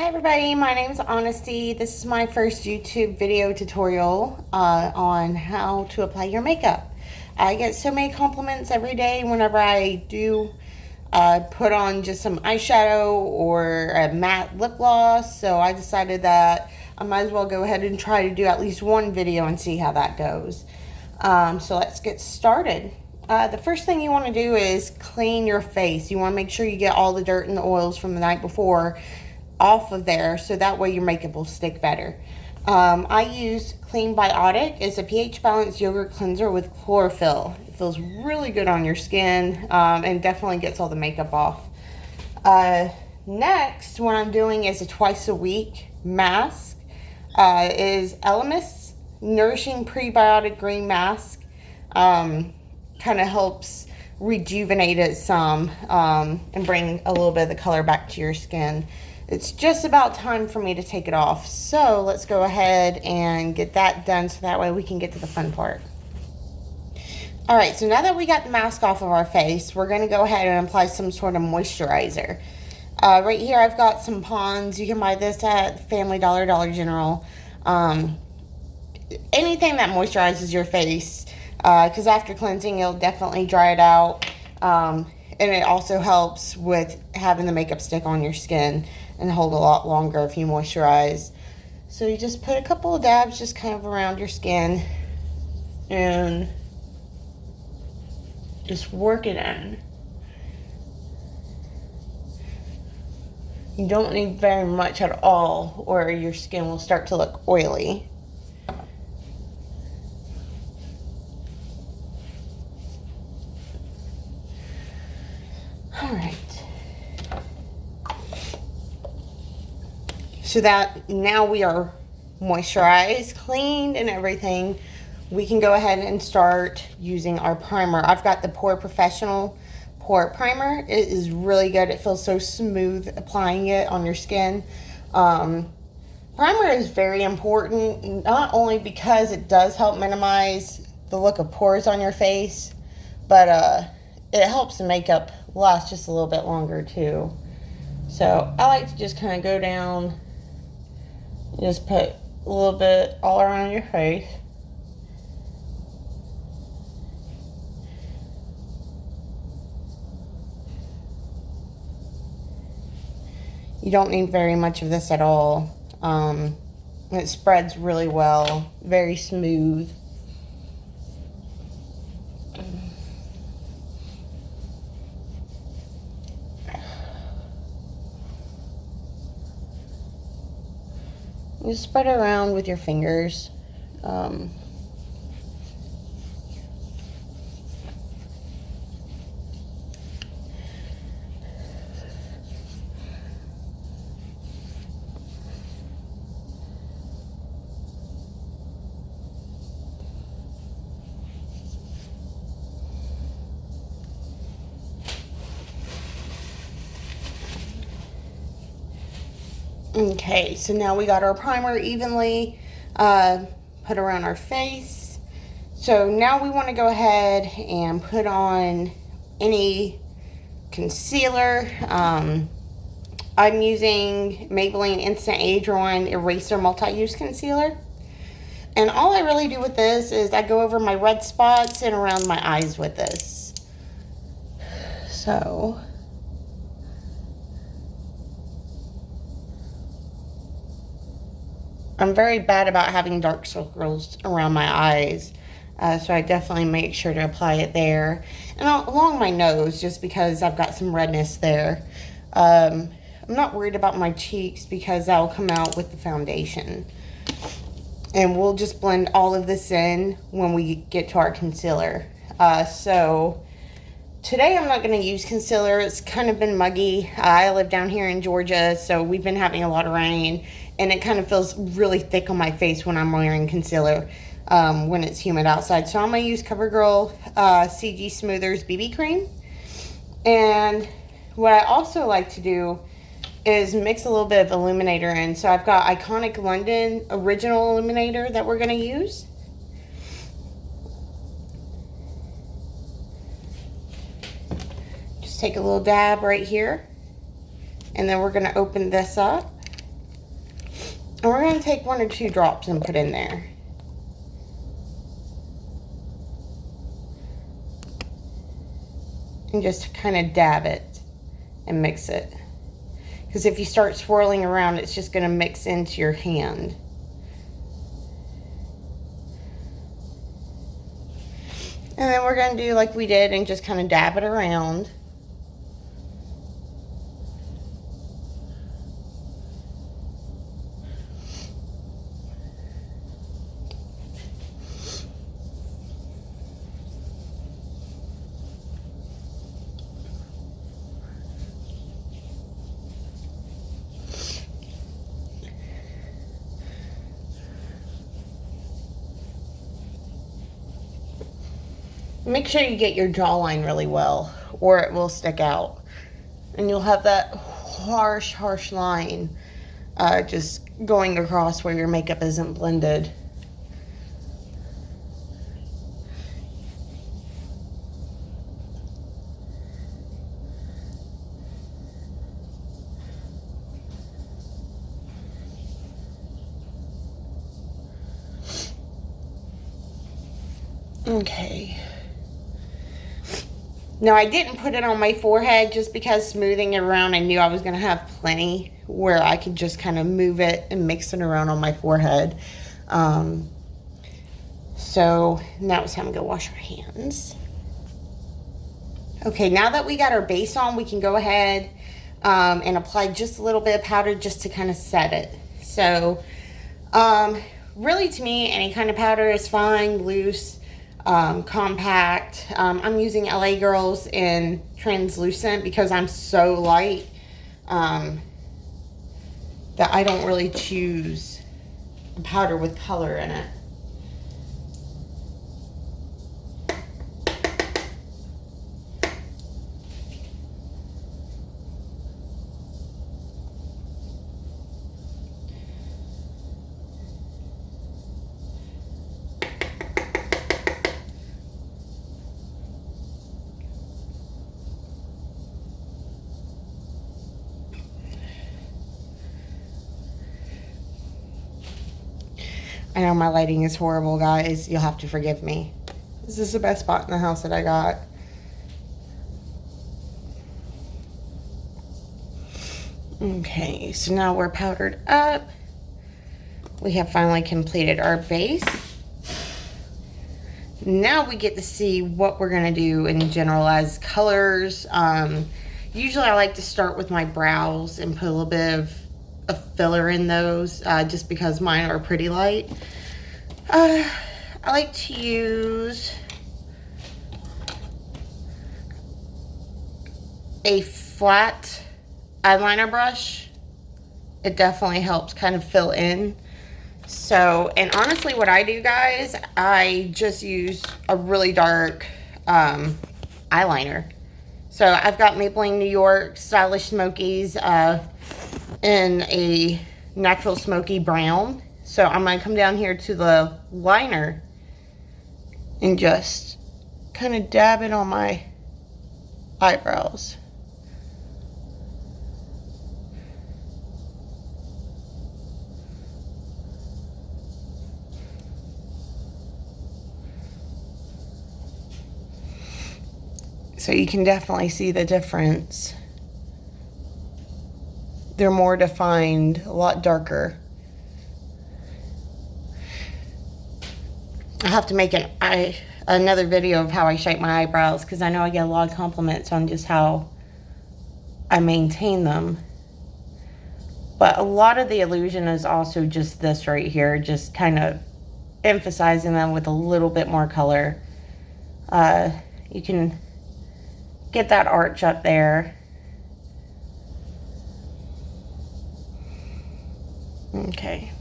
Hi everybody, my name is Honesty. This is my first YouTube video tutorial on how to apply your makeup. I get so many compliments every day whenever I do put on just some eyeshadow or a matte lip gloss, so I decided that I might as well go ahead and try to do at least one video and see how that goes. So let's get started. The first thing you want to do is clean your face. You want to make sure you get all the dirt and the oils from the night before off of there, so that way your makeup will stick better. I use Clean Biotic. It's a pH balanced yogurt cleanser with chlorophyll. It feels really good on your skin and definitely gets all the makeup off. Next, what I'm doing is a twice a week mask. Is Elemis Nourishing Prebiotic Green Mask. Kind of helps rejuvenate it some and bring a little bit of the color back to your skin. It's just about time for me to take it off, so let's go ahead and get that done so that way we can get to the fun part. Alright, so now that we got the mask off of our face, we're going to go ahead and apply some sort of moisturizer. Right here I've got some Pond's. You can buy this at Family Dollar, Dollar General. Anything that moisturizes your face, because after cleansing it'll definitely dry it out, and it also helps with having the makeup stick on your skin and hold a lot longer if you moisturize. So you just put a couple of dabs just kind of around your skin and just work it in. You don't need very much at all or your skin will start to look oily. Alright. So that now we are moisturized, cleaned, and everything, we can go ahead and start using our primer. I've got the Pore Professional Pore Primer. It is really good. It feels so smooth applying it on your skin. Primer is very important, not only because it does help minimize the look of pores on your face, but it helps the makeup last just a little bit longer too. So I like to just kind of go down, just put a little bit all around your face. You don't need very much of this at all. It spreads really well, very smooth. You spread it around with your fingers. Okay, so now we got our primer evenly put around our face. So now we want to go ahead and put on any concealer. I'm using Maybelline Instant Age Rewind Eraser Multi-Use Concealer. And all I really do with this is I go over my red spots and around my eyes with this. So I'm very bad about having dark circles around my eyes, so I definitely make sure to apply it there. And along my nose, just because I've got some redness there. I'm not worried about my cheeks because that will come out with the foundation. And we'll just blend all of this in when we get to our concealer. So today I'm not going to use concealer. It's kind of been muggy. I live down here in Georgia, so we've been having a lot of rain. And it kind of feels really thick on my face when I'm wearing concealer when it's humid outside. So I'm going to use CoverGirl CG Smoothers BB Cream. And what I also like to do is mix a little bit of illuminator in. So I've got Iconic London Original Illuminator that we're going to use. Just take a little dab right here. And then we're going to open this up And we're going to take 1 or 2 drops and put in there. And just kind of dab it and mix it. Because if you start swirling around, it's just going to mix into your hand. And then we're going to do like we did and just kind of dab it around. Make sure you get your jawline really well, or it will stick out. And you'll have that harsh line just going across where your makeup isn't blended. Okay. Now, I didn't put it on my forehead just because smoothing it around, I knew I was going to have plenty where I could just kind of move it and mix it around on my forehead. So now it's time to go wash our hands. Okay, now that we got our base on, we can go ahead and apply just a little bit of powder just to kind of set it. So really, to me, any kind of powder is fine, loose, compact. I'm using LA Girls in translucent because I'm so light that I don't really choose a powder with color in it. I know my lighting is horrible, guys. You'll have to forgive me. This is the best spot in the house that I got. Okay, so now we're powdered up. We have finally completed our base. Now we get to see what we're going to do in general as colors. Usually I like to start with my brows and put a little bit of a filler in those just because mine are pretty light. I like to use a flat eyeliner brush. It definitely helps kind of fill in. So, and honestly what I do, guys, I just use a really dark eyeliner. So I've got Maybelline New York Stylish Smokies in a natural smoky brown. So I'm going to come down here to the liner and just kind of dab it on my eyebrows. So you can definitely see the difference. They're more defined, a lot darker. I have to make another video of how I shape my eyebrows because I know I get a lot of compliments on just how I maintain them. But a lot of the illusion is also just this right here, just kind of emphasizing them with a little bit more color. You can get that arch up there. Okay.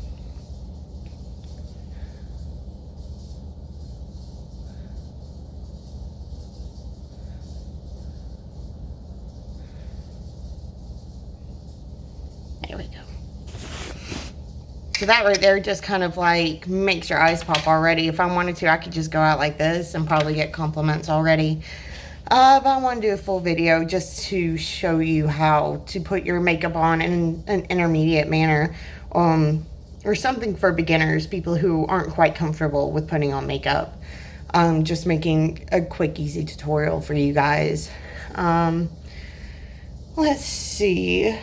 There we go. So that right there just kind of like makes your eyes pop already. If I wanted to, I could just go out like this and probably get compliments already. But I want to do a full video just to show you how to put your makeup on in an intermediate manner. or something for beginners, people who aren't quite comfortable with putting on makeup. Just making a quick, easy tutorial for you guys. Let's see.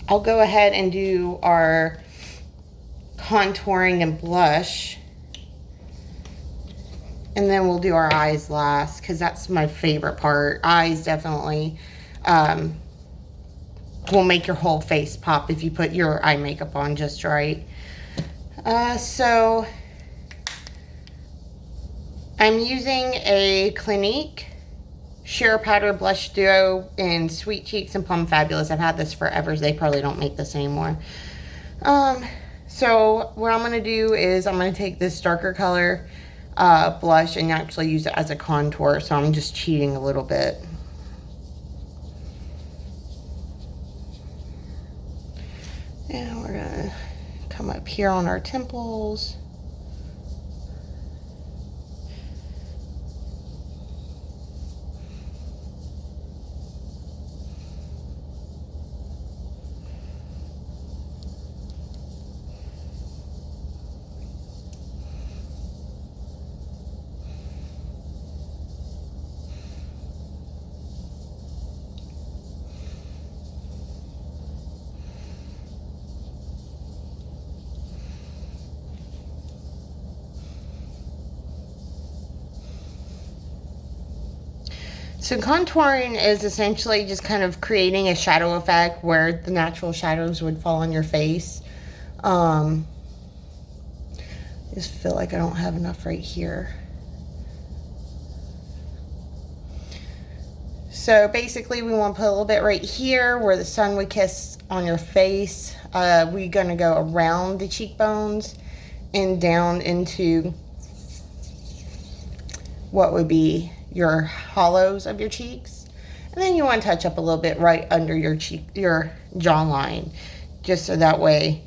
I'll go ahead and do our contouring and blush. And then we'll do our eyes last, because that's my favorite part. Eyes definitely will make your whole face pop if you put your eye makeup on just right. So I'm using a Clinique Sheer Powder Blush Duo in Sweet Cheeks and Plum Fabulous. I've had this forever. They probably don't make this anymore. So what I'm going to do is I'm going to take this darker color blush and actually use it as a contour. So I'm just cheating a little bit. And we're going to come up here on our temples. So contouring is essentially just kind of creating a shadow effect where the natural shadows would fall on your face. I just feel like I don't have enough right here. So basically we want to put a little bit right here where the sun would kiss on your face. We're going to go around the cheekbones and down into what would be your hollows of your cheeks. And then you want to touch up a little bit right under your cheek, your jawline, just so that way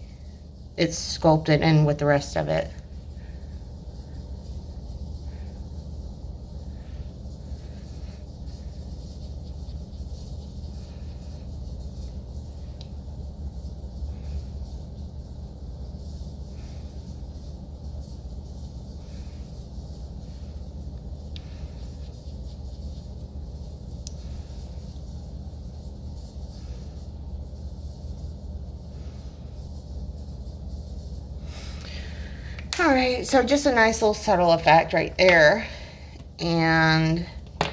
it's sculpted in with the rest of it. All right, so just a nice little subtle effect right there. And I'm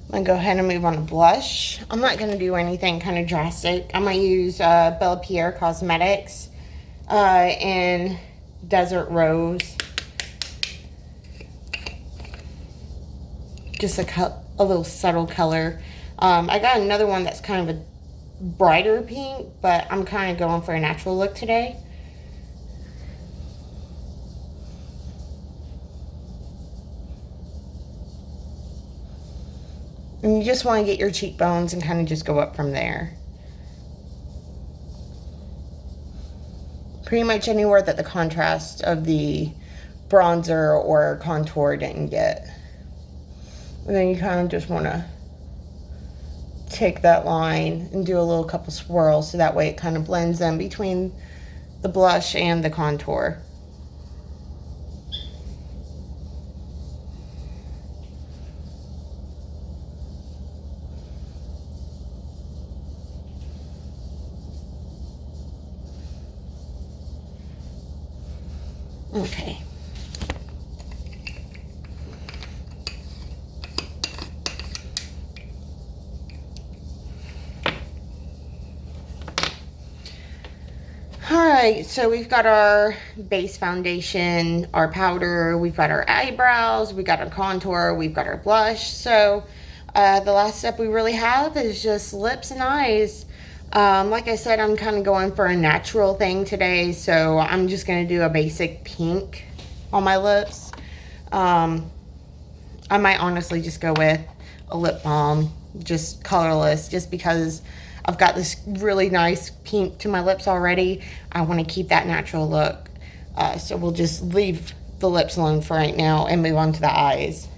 gonna go ahead and move on to blush. I'm not gonna do anything kind of drastic. I'm gonna use Bella Pierre Cosmetics in Desert Rose. Just a little subtle color. I got another one that's kind of a brighter pink, but I'm kind of going for a natural look today. And you just want to get your cheekbones and kind of just go up from there. Pretty much anywhere that the contrast of the bronzer or contour didn't get. And then you kind of just want to take that line and do a little couple swirls so that way it kind of blends in between the blush and the contour. Okay. Alright, so we've got our base foundation, our powder, we've got our eyebrows, we've got our contour, we've got our blush. So the last step we really have is just lips and eyes. Like I said, I'm kind of going for a natural thing today, so I'm just going to do a basic pink on my lips. I might honestly just go with a lip balm, just colorless, just because I've got this really nice pink to my lips already. I want to keep that natural look. So we'll just leave the lips alone for right now and move on to the eyes.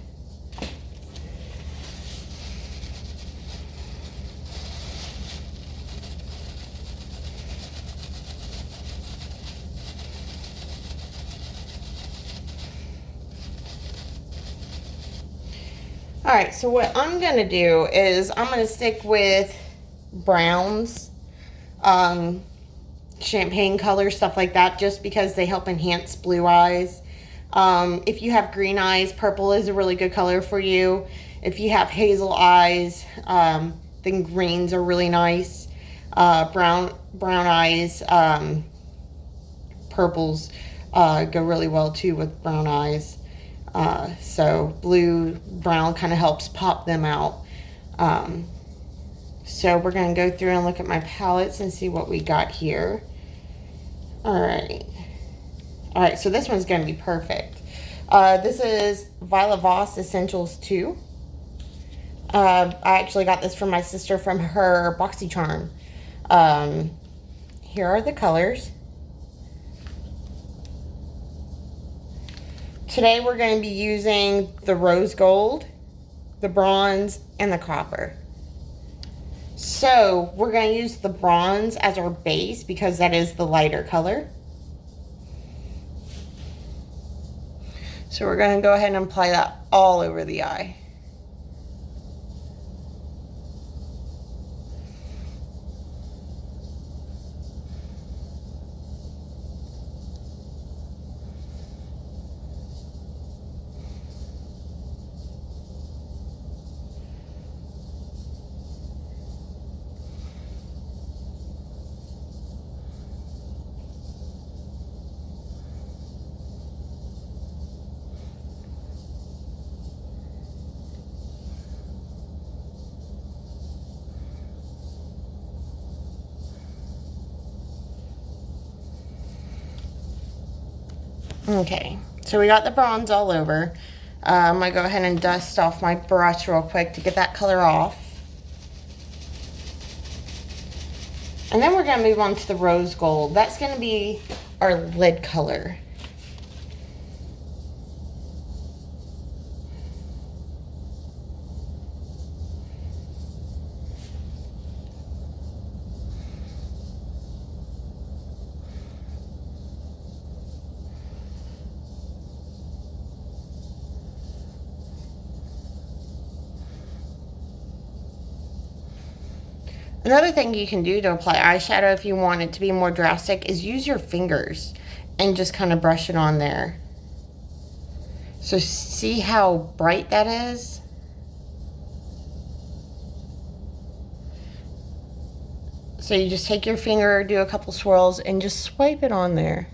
All right, so what I'm gonna do is I'm gonna stick with browns, champagne color, stuff like that, just because they help enhance blue eyes. If you have green eyes, purple is a really good color for you. If you have hazel eyes, then greens are really nice. Brown eyes, purples go really well too with brown eyes. So blue, brown kind of helps pop them out. So we're going to go through and look at my palettes and see what we got here. All right, so this one's going to be perfect. This is Violet Voss Essentials 2. I actually got this from my sister from her BoxyCharm. Here are the colors. Today we're going to be using the rose gold, the bronze, and the copper. So we're going to use the bronze as our base because that is the lighter color. So we're going to go ahead and apply that all over the eye. Okay, so we got the bronze all over. I'm going to go ahead and dust off my brush real quick to get that color off. And then we're going to move on to the rose gold. That's going to be our lid color. Another thing you can do to apply eyeshadow if you want it to be more drastic is use your fingers and just kind of brush it on there. So see how bright that is? So you just take your finger, do a couple swirls, and just swipe it on there.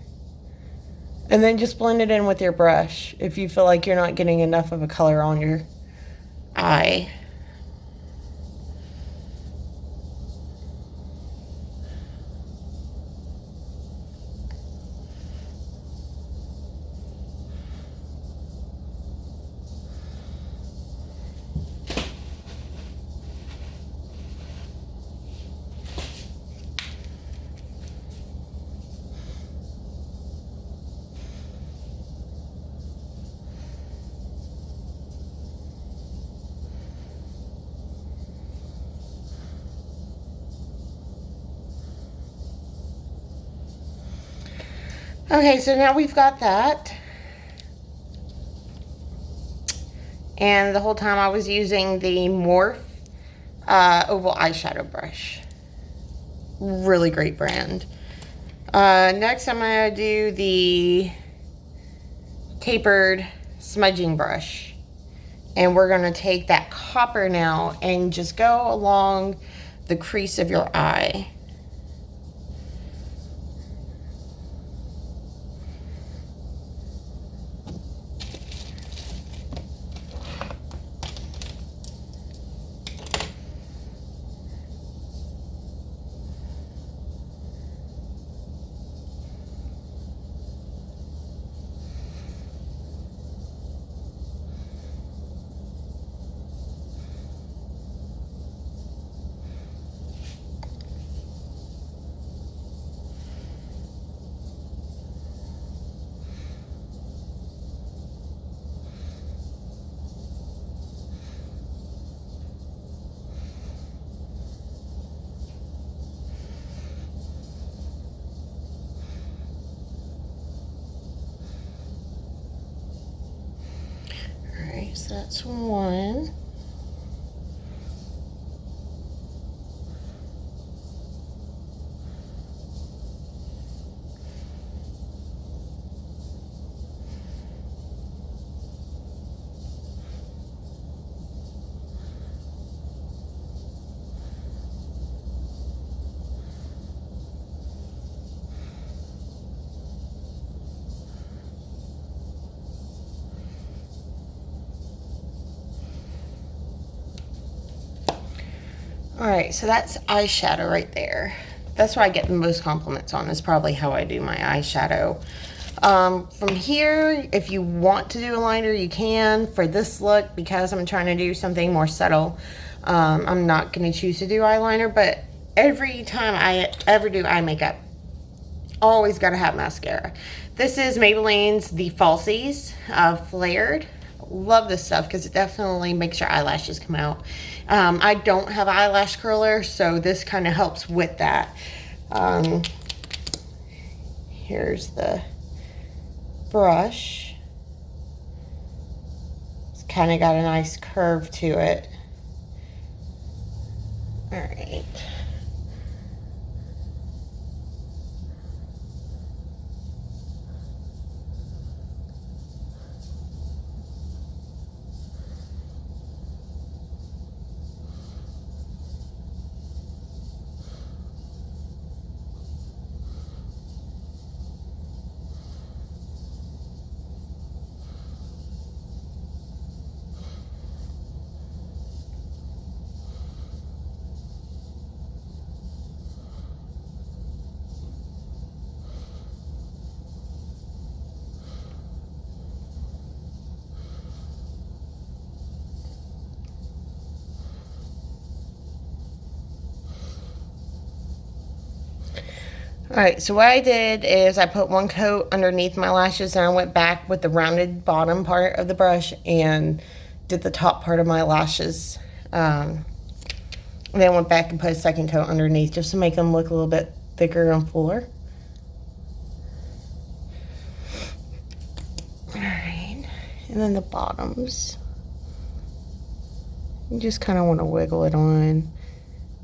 And then just blend it in with your brush if you feel like you're not getting enough of a color on your eye. Okay, so now we've got that. And the whole time I was using the Morphe oval eyeshadow brush. Really great brand. Next I'm going to do the tapered smudging brush. And we're going to take that copper now and just go along the crease of your eye. So that's one. Alright, so that's eyeshadow right there. That's what I get the most compliments on, is probably how I do my eyeshadow. From here, if you want to do a liner, you can. For this look, because I'm trying to do something more subtle, I'm not going to choose to do eyeliner, but every time I ever do eye makeup, always got to have mascara. This is Maybelline's The Falsies Flared. Love this stuff because it definitely makes your eyelashes come out. I don't have eyelash curler, so this kind of helps with that. Here's the brush. It's kind of got a nice curve to it. All right. Alright, so what I did is I put one coat underneath my lashes and I went back with the rounded bottom part of the brush and did the top part of my lashes. And then went back and put a second coat underneath just to make them look a little bit thicker and fuller. Alright, and then the bottoms. You just kind of want to wiggle it on.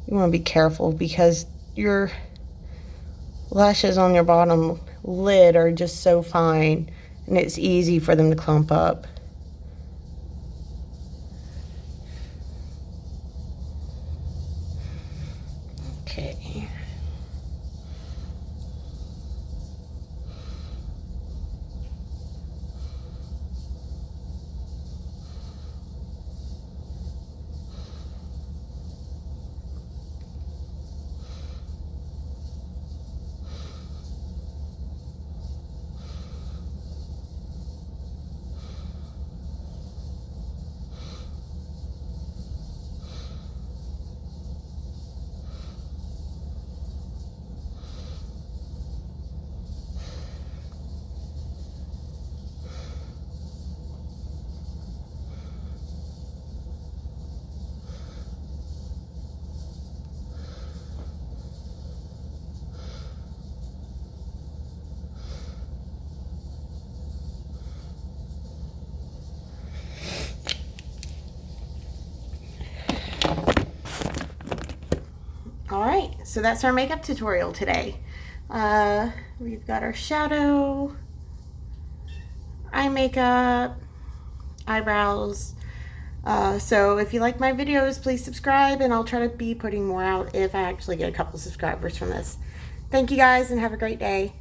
You want to be careful because your lashes on your bottom lid are just so fine and it's easy for them to clump up. Okay. Alright, so that's our makeup tutorial today. We've got our shadow, eye makeup, eyebrows. So if you like my videos, please subscribe and I'll try to be putting more out if I actually get a couple subscribers from this. Thank you guys and have a great day.